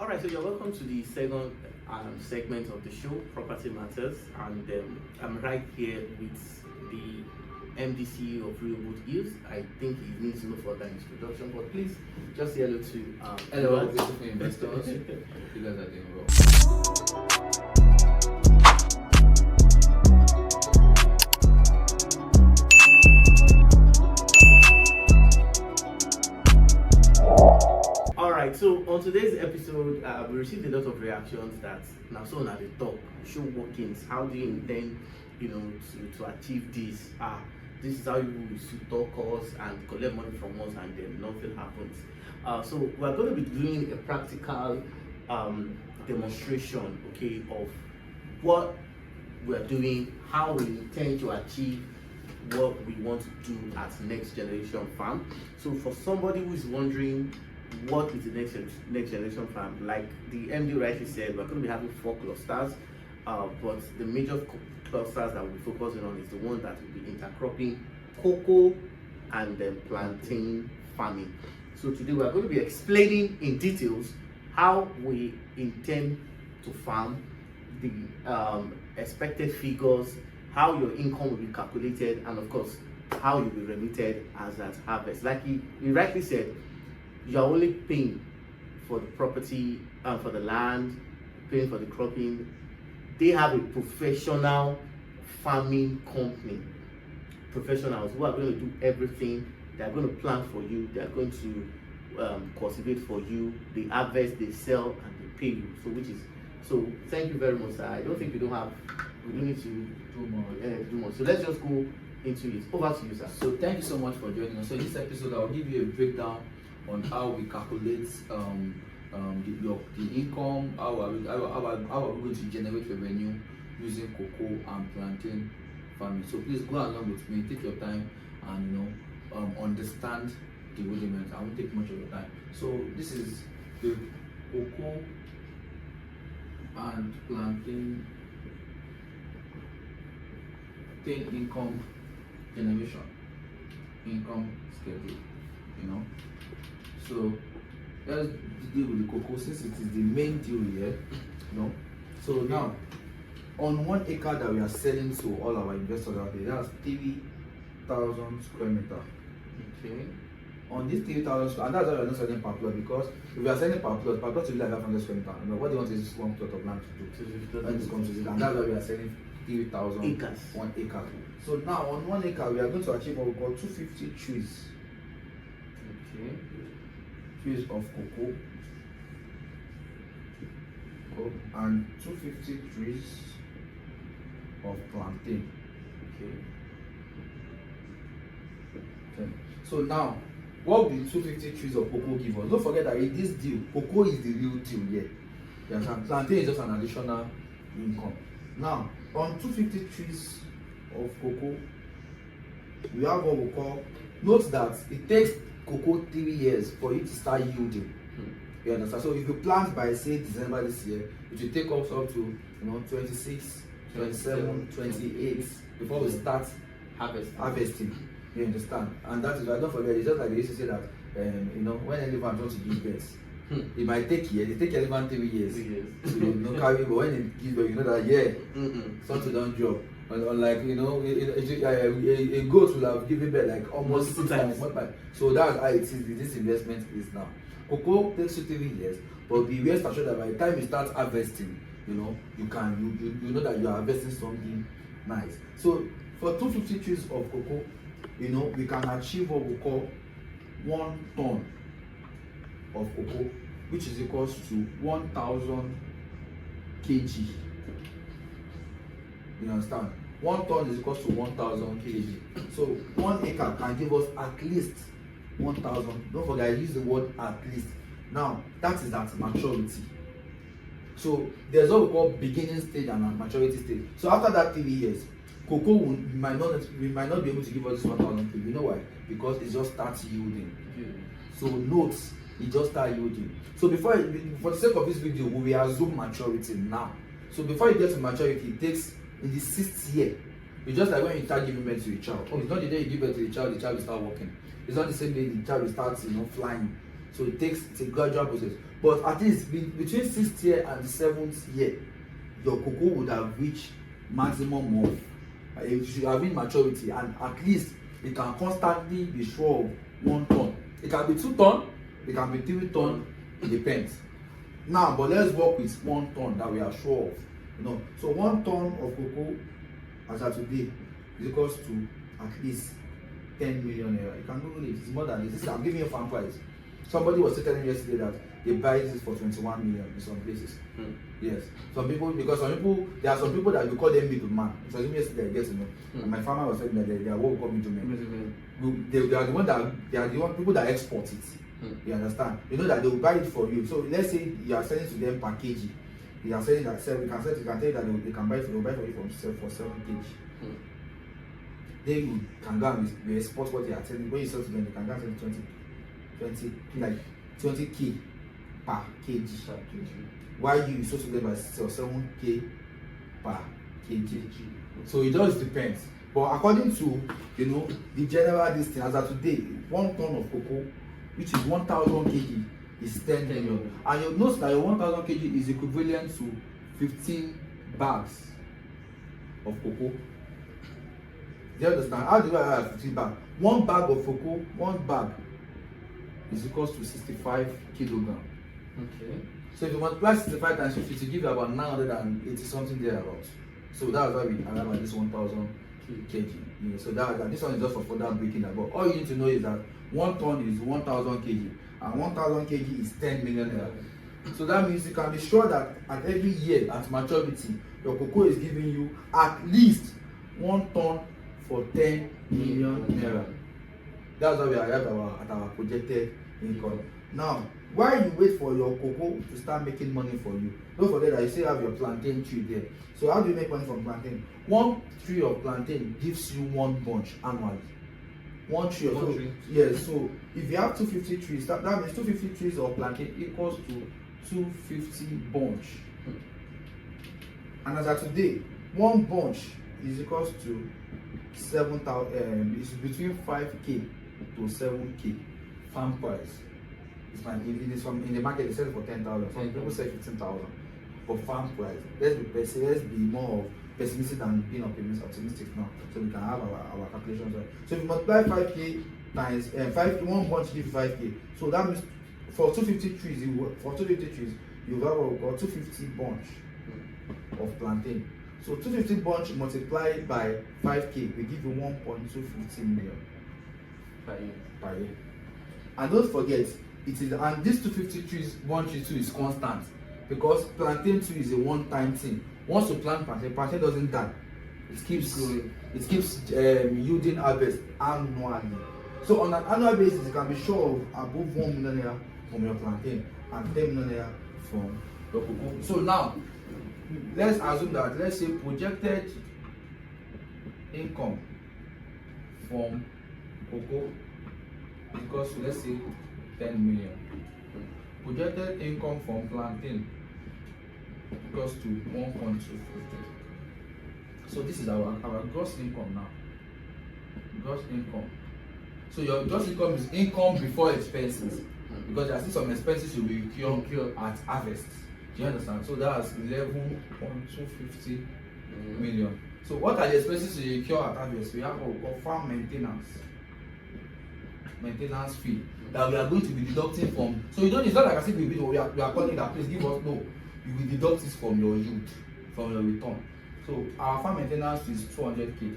All right, so you're welcome to the second segment of the show, Property Matters, and I'm right here with the MDC of Rehoboth Hills. I think he needs no further introduction, but please just say hello to hello, beautiful investors. You guys are doing well. Alright, so on today's episode, we received a lot of reactions that now so now they talk, show workings, how do you intend, to achieve this? This is how you should talk us and collect money from us and then nothing happens. So we're going to be doing a practical demonstration, okay, of what we're doing, how we intend to achieve what we want to do at Next Generation Farm. So for somebody who is wondering what is the next generation farm, like the MD rightly said, we're going to be having 4 clusters, but the major clusters that we'll be focusing on is the one that will be intercropping cocoa and then plantain farming. So today we're going to be explaining in details how we intend to farm, the expected figures, how your income will be calculated, and of course how you'll be remitted as at harvest. Like he rightly said, you are only paying for the property, for the land, paying for the cropping. They have a professional farming company, professionals who are going to do everything. They are going to plant for you. They are going to cultivate for you. They harvest, they sell, and they pay you. So thank you very much, sir. I don't think we don't need to do more. So let's just go into it. Over to you, sir. So thank you so much for joining us. So in this episode, I'll give you a breakdown on how we calculate the income, how are we going to generate revenue using cocoa and plantain farming. So please go along with me, take your time, and understand the rudiments. I won't take much of your time. So this is the cocoa and plantain income generation, income schedule. So let's deal with the cocoa since it is the main deal here. So now on 1 acre that we are selling to all our investors out there, that's 3,000 square meter. Okay. On this 3,000, and that's why we're not selling per plot, because if we are selling per plot will be like 500 square meter. What they want is just 1 plot of land to do. And that's why we are selling 3,000 acres. 1 acre. So now on 1 acre we are going to achieve what we call 250 trees. Okay. Trees of cocoa and 250 trees of plantain. Okay. So now, what will the 250 trees of cocoa give us? Don't forget that in this deal, cocoa is the real deal here. Plantain is just an additional income. Now, on 250 trees of cocoa, we have what we call, note that it takes cocoa 3 years for you to start yielding. You understand? So if you plant by say December this year, it will take us up to 26, 27, 28 before we start harvesting. You understand? And that is why, don't forget, it's just like they used to say that when elephant wants to give birth, it might take years. It takes elephant 3 years. To carry, but when it gives birth, that something don't drop. Unlike a goat will have given birth like almost 6 times. So that's how it is. This investment is now. Cocoa takes you 3 years, but be rest assured that by the time you start harvesting, you know that you are harvesting something nice. So for 250 trees of cocoa, we can achieve what we call 1 ton of cocoa, which is equals to 1,000 kg. You understand? 1 ton is equals to 1,000 kg. So 1 acre can give us at least 1,000. Don't forget, I use the word at least. Now that is at maturity. So there's what we call beginning stage and a maturity stage. So after that 3 years, cocoa we might not be able to give us this 1,000 kg. You know why? Because it just starts yielding. So note, it just starts yielding. So for the sake of this video, we will assume maturity now. So before you get to maturity, it takes in the 6th year. It's just like when you start giving birth to a child. It's not the day you give birth to a child, the child will start walking. It's not the same day the child will start flying. So it's a gradual process. But at least between 6th year and the 7th year, your cocoa would have reached maximum of it should have been maturity, and at least it can constantly be sure of 1 ton. It can be 2 ton, it can be 3 ton, it depends. Now, but let's work with 1 ton that we are sure of. You know, so 1 ton of cocoa as of today is equals to at least 10 million naira. You can Google it. It's more than this. I'm giving you a farm price. Somebody was telling me yesterday that they buy this for 21 million in some places. Yes. Some people, because there are some people that you call them middleman. So yesterday I get to know. And my farmer was telling me that they are what we call middlemen. They are the one people that export it. You understand? You know that they will buy it for you. So let's say you are selling to them per kg. They are selling that you can tell you that they can buy it for you for 7 kg. Then you can go and you export what they are selling. When you sell to them, you can go and sell 20k per kg. While you sell to them by 7k per kg. So it just depends. But according to the general this thing, as of today, 1 ton of cocoa, which is 1,000 kg, is 10 million. And you notice that your 1,000 kg is equivalent to 15 bags of cocoa. Do you understand? How do I have 15 bags? 1 bag of cocoa, 1 bag is equals to 65 kilograms. Okay. So if you multiply 65 times 50, to give you about 980 something there about. So that's why we arrive at this 1,000 kg. Yeah, so this one is just for further breaking that. But all you need to know is that 1 ton is 1,000 kg, and 1,000 kg is 10 million naira. So that means you can be sure that at every year at maturity, your cocoa is giving you at least 1 ton for 10 million naira. That's how we arrive at our projected income. Now, while you wait for your cocoa to start making money for you, don't forget that you still have your plantain tree there. So how do you make money from plantain? 1 tree of plantain gives you 1 bunch annually. 1 tree of plantain. Yes, so if you have 250 trees, that means 250 trees of plantain equals to 250 bunch. And as of today, 1 bunch is equals to 7,000. It's between 5k to 7k farm price. It is from in the market. They sell it for 10,000. Some people say 15,000. For farm price, let's be more pessimistic than being optimistic now, so we can have our calculations right. So if you multiply 5k times 1 bunch gives 5k. So that means for 250 trees, you have what we call 250 bunch of plantain. So 250 bunch multiplied by 5k will give you 1.250 million per year. And don't forget, this 250 trees bunch too is constant, because plantain too is a one-time thing. Once you plant plantain doesn't die. It keeps growing. It keeps yielding harvest annually. So on an annual basis, you can be sure of above 1 million naira from your plantain and 10 million naira from your cocoa. So now, let's assume that, let's say, projected income from cocoa equals to, let's say, 10 million. Projected income from plantain equals to 1.250. So this is our gross income now. Gross income. So your gross income is income before expenses, because there are still some expenses you will incur at harvest. Do you understand? So that's 11.250 million. So what are the expenses you incur at harvest? We have what we call farm maintenance fee that we are going to be deducting from. So it's not like as if we are calling that, please give us. No, you will deduct this from your yield, from your return. So our farm maintenance is 200k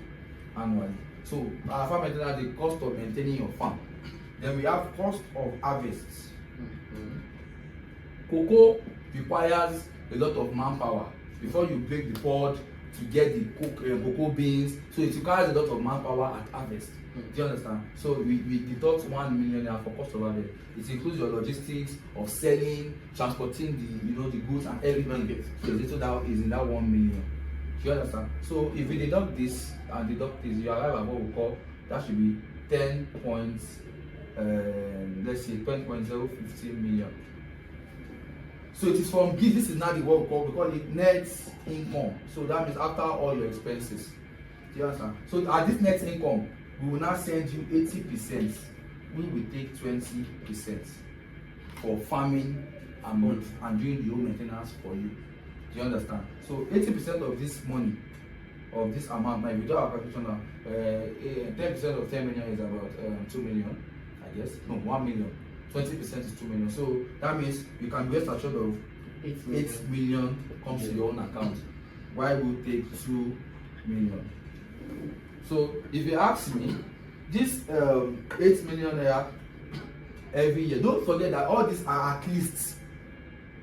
annually. So our farm maintenance, the cost of maintaining your farm. Then we have cost of harvest. Cocoa requires a lot of manpower before you break the pod to get the cocoa beans. So it requires a lot of manpower at harvest. Do you understand? So we deduct 1 million for cost of harvest. It includes your logistics of selling, transporting the goods and everything. So that is in that 1 million. Do you understand? So if we deduct this and deduct this, you arrive at what we call, that should be 10.050 million. So it is from this is now what we call it net income. So that means after all your expenses. Do you understand? So at this net income, we will now send you 80%. We will take 20%. for farming and doing the home maintenance for you. Do you understand? So 80% of this money, of this amount, now if you do our calculation now, 10% of 10 million is about 2 million, I guess. No, 1 million. 20% is 2 million. So that means you can rest assured of 8 million comes to your own account. Why would take 2 million? So if you ask me, this 8 million naira every year, don't forget that all these are at least,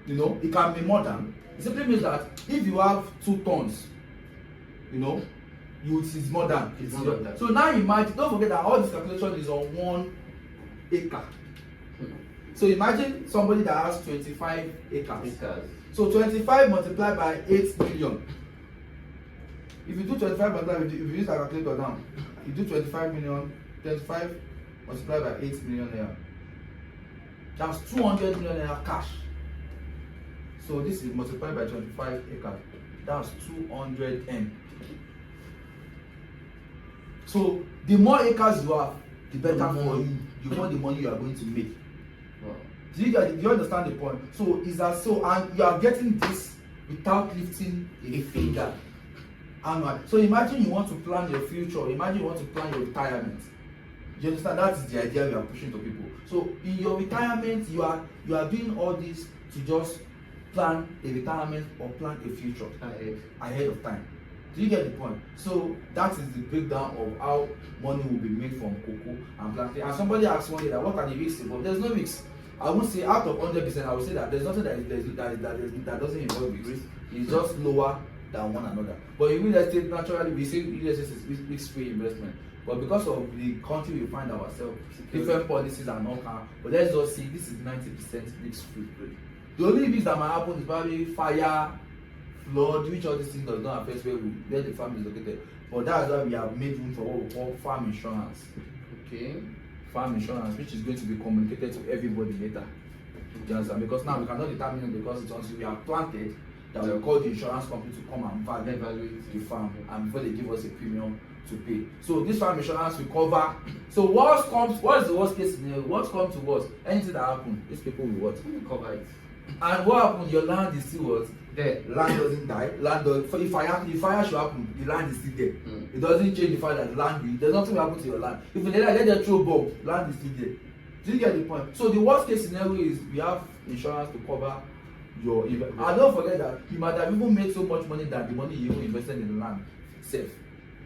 you know, it can be more than. It simply means that if you have 2 tons, you know, it's more than. It's more than that. So now imagine, don't forget that all this calculation is on 1 acre. So imagine somebody that has 25 acres. So 25 multiplied by 8 million. If you do 25 multiplied, if you use a calculator now, you do 25 million, 25 multiplied by 8 million naira. That's 200 million naira cash. So this is multiplied by 25 acres. That's 200 M. So the more acres you have, the better for you. The more the money you are going to make. Wow. Do you understand the point? So is that so? And you are getting this without lifting a finger. So imagine you want to plan your future. Imagine you want to plan your retirement. You understand? That is the idea we are pushing to people. So in your retirement, you are doing all this to just plan a retirement or plan a future ahead of time. Do you get the point? So that is the breakdown of how money will be made from cocoa and plantation. And somebody asked one day that what are the risks involved? There's no risks. I won't say out of 100%. I would say that there's nothing that doesn't involve risk. It's just lower than one another. But in real estate, naturally, we say real estate is risk-free investment. But because of the country we find ourselves, different policies are not calm. But let's just see, this is 90% risk-free. The only risk that might happen is probably fire, flood, which all these things does not affect where the farm is located. But that's why we have made room for what we call farm insurance. Okay. Farm insurance, which is going to be communicated to everybody later. You understand? Because now we cannot determine it because it's until we have planted that we'll call the insurance company to come and evaluate the farm, and before they give us a premium to pay. So this farm insurance will cover. So what is the worst case scenario? What comes to worst? Anything that happens, these people will what? Cover it. And what happens? Your land is still what? There. Land doesn't die. If fire should happen, the land is still there. It doesn't change the fact that the land, there's nothing will happen to your land. If they let them throw bomb, land is still there. Do you get the point? So the worst case scenario is we have insurance to cover your investment. And don't forget that you might have even made so much money than the money you even invested in the land safe.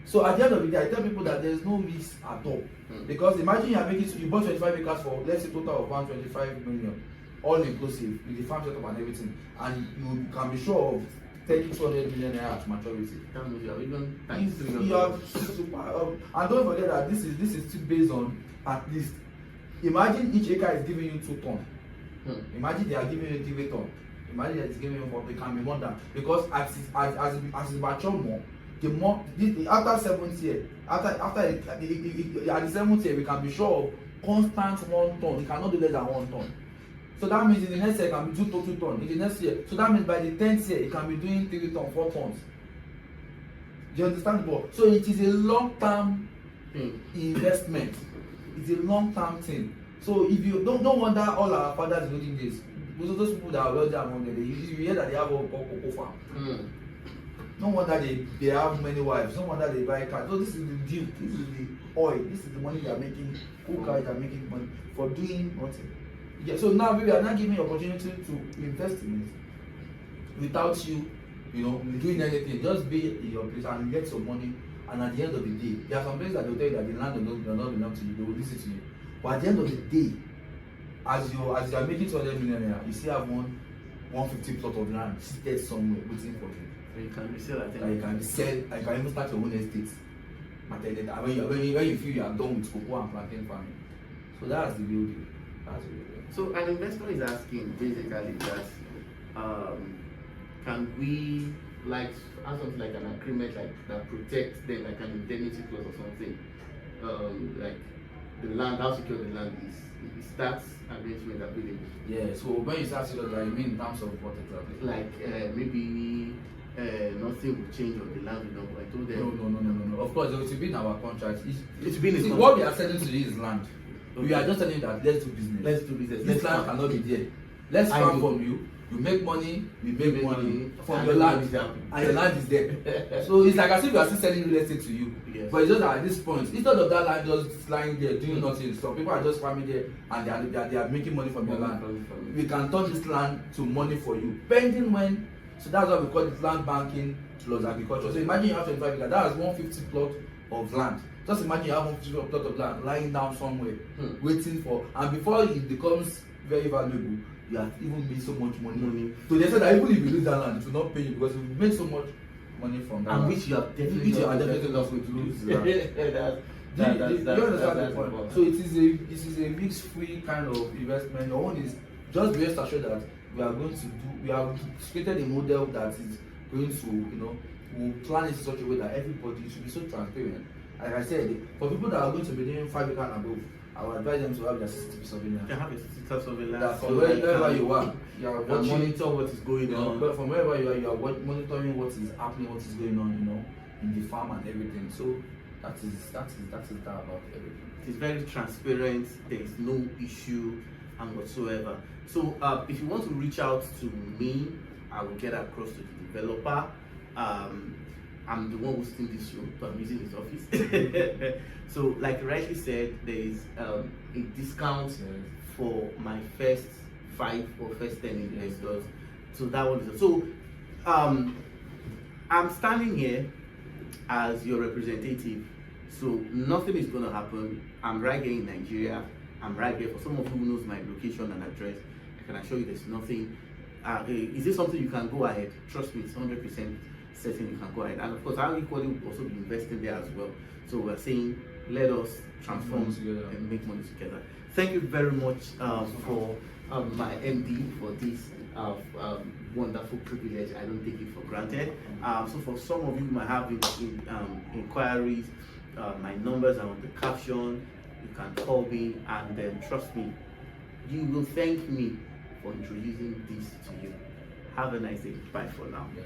So at the end of the day, I tell people that there's no risk at all. Because imagine you bought 25 acres for, let's say, total of 125 million, all inclusive with the farm setup and everything, and you can be sure of 200 million naira at maturity. And don't forget that this is still based on at least. Imagine each acre is giving you 2 tons. Imagine they are giving you 3 tons. Imagine it's giving you 4. They can be more than, because as it mature more, the more after 7th year, after at the 7th year, we can be sure of constant 1 ton. It cannot do less than 1 ton. So that means in the next year it can be 2 tons. In the next year, so that means by the 10th year it can be doing 3 tons, 4 tons. Do you understand the ball? So it is a long-term investment. It's a long-term thing. So if you don't wonder all our fathers doing this, those people that are wealthy among them, you hear that they have a cocoa farm. No wonder they have many wives. No wonder they buy cars. So this is the deal. This is the oil. This is the money they are making. Cool guys are making money for doing nothing. Yeah, so now we are not giving you opportunity to invest in it without you, doing anything. Just be in your place and get some money. And at the end of the day, there are some places that will tell you that the land does not belong to you. They will listen to you. But at the end of the day, as you are making 200 million naira, you still have 150 plot of land seated somewhere waiting for you. So you can resell at you can sell, and you can even start your own estate. When you feel you are done with cocoa and plantain farming. So that's the real deal. So an investor is asking basically that can we have something like an agreement that protects them, like an indemnity clause or something, like the land, how secure the land is that arrangement available? Yeah, so when you start secure, I mean in terms of what exactly? Like maybe nothing will change on the land, I told them. No. Of course, it will be in our contract. It's been in what we are selling to you is land. We are just telling you that let's do business. Let's do business. This land cannot be there. Let's I farm know. from you. You make money, we make money from And your the land, land is happy. and your land is there. So it's like as if we are still selling real estate to you. Yes. But it's just that at this point, instead of that land just lying there doing nothing, some people are just farming there and they are making money from your land. We can turn this land to money for you, pending when. So that's why we call it land banking plus agriculture. So imagine you have 25 acres, that's 150 plot of land. Just imagine you have 150 plot of land lying down somewhere, waiting for, and before it becomes very valuable, you have even made so much money. So they said that even if you lose that land, it will not pay you because you made so much money from that. And which you are definitely not going to lose. That's You understand the point? So it is a risk-free kind of investment. Your own is just be rest assured that we have created a model that is going to, we'll plan it in such a way that everybody should be so transparent. Like I said, for people that are going to be doing 5 acres and above, I would advise them to have their CCTV surveillance. They have a CCTV surveillance. That from wherever you are, you are watching, monitor what is going on. But from wherever you are monitoring what is happening, what is going on, in the farm and everything. So that is that about everything. It is very transparent. There is no issue and whatsoever. So if you want to reach out to me, I will get across to the developer. I'm the one hosting this show, but I'm using his office. So, like rightly said, there is a discount for my first 5 or first 10 investors. So that one is so. I'm standing here as your representative. So nothing is going to happen. I'm right here in Nigeria. I'm right here. For someone who knows my location and address, I can assure you there's nothing. Is this something you can go ahead? Trust me, it's 100% certain you can go ahead. And of course, I equally will also be investing there as well. So we're saying, let us transform and make money together. Thank you very much for my MD for this wonderful privilege. I don't take it for granted. So for some of you who might have inquiries, my numbers are on the caption. You can call me, and then trust me, you will thank me for introducing this to you. Have a nice day. Bye for now. Yeah.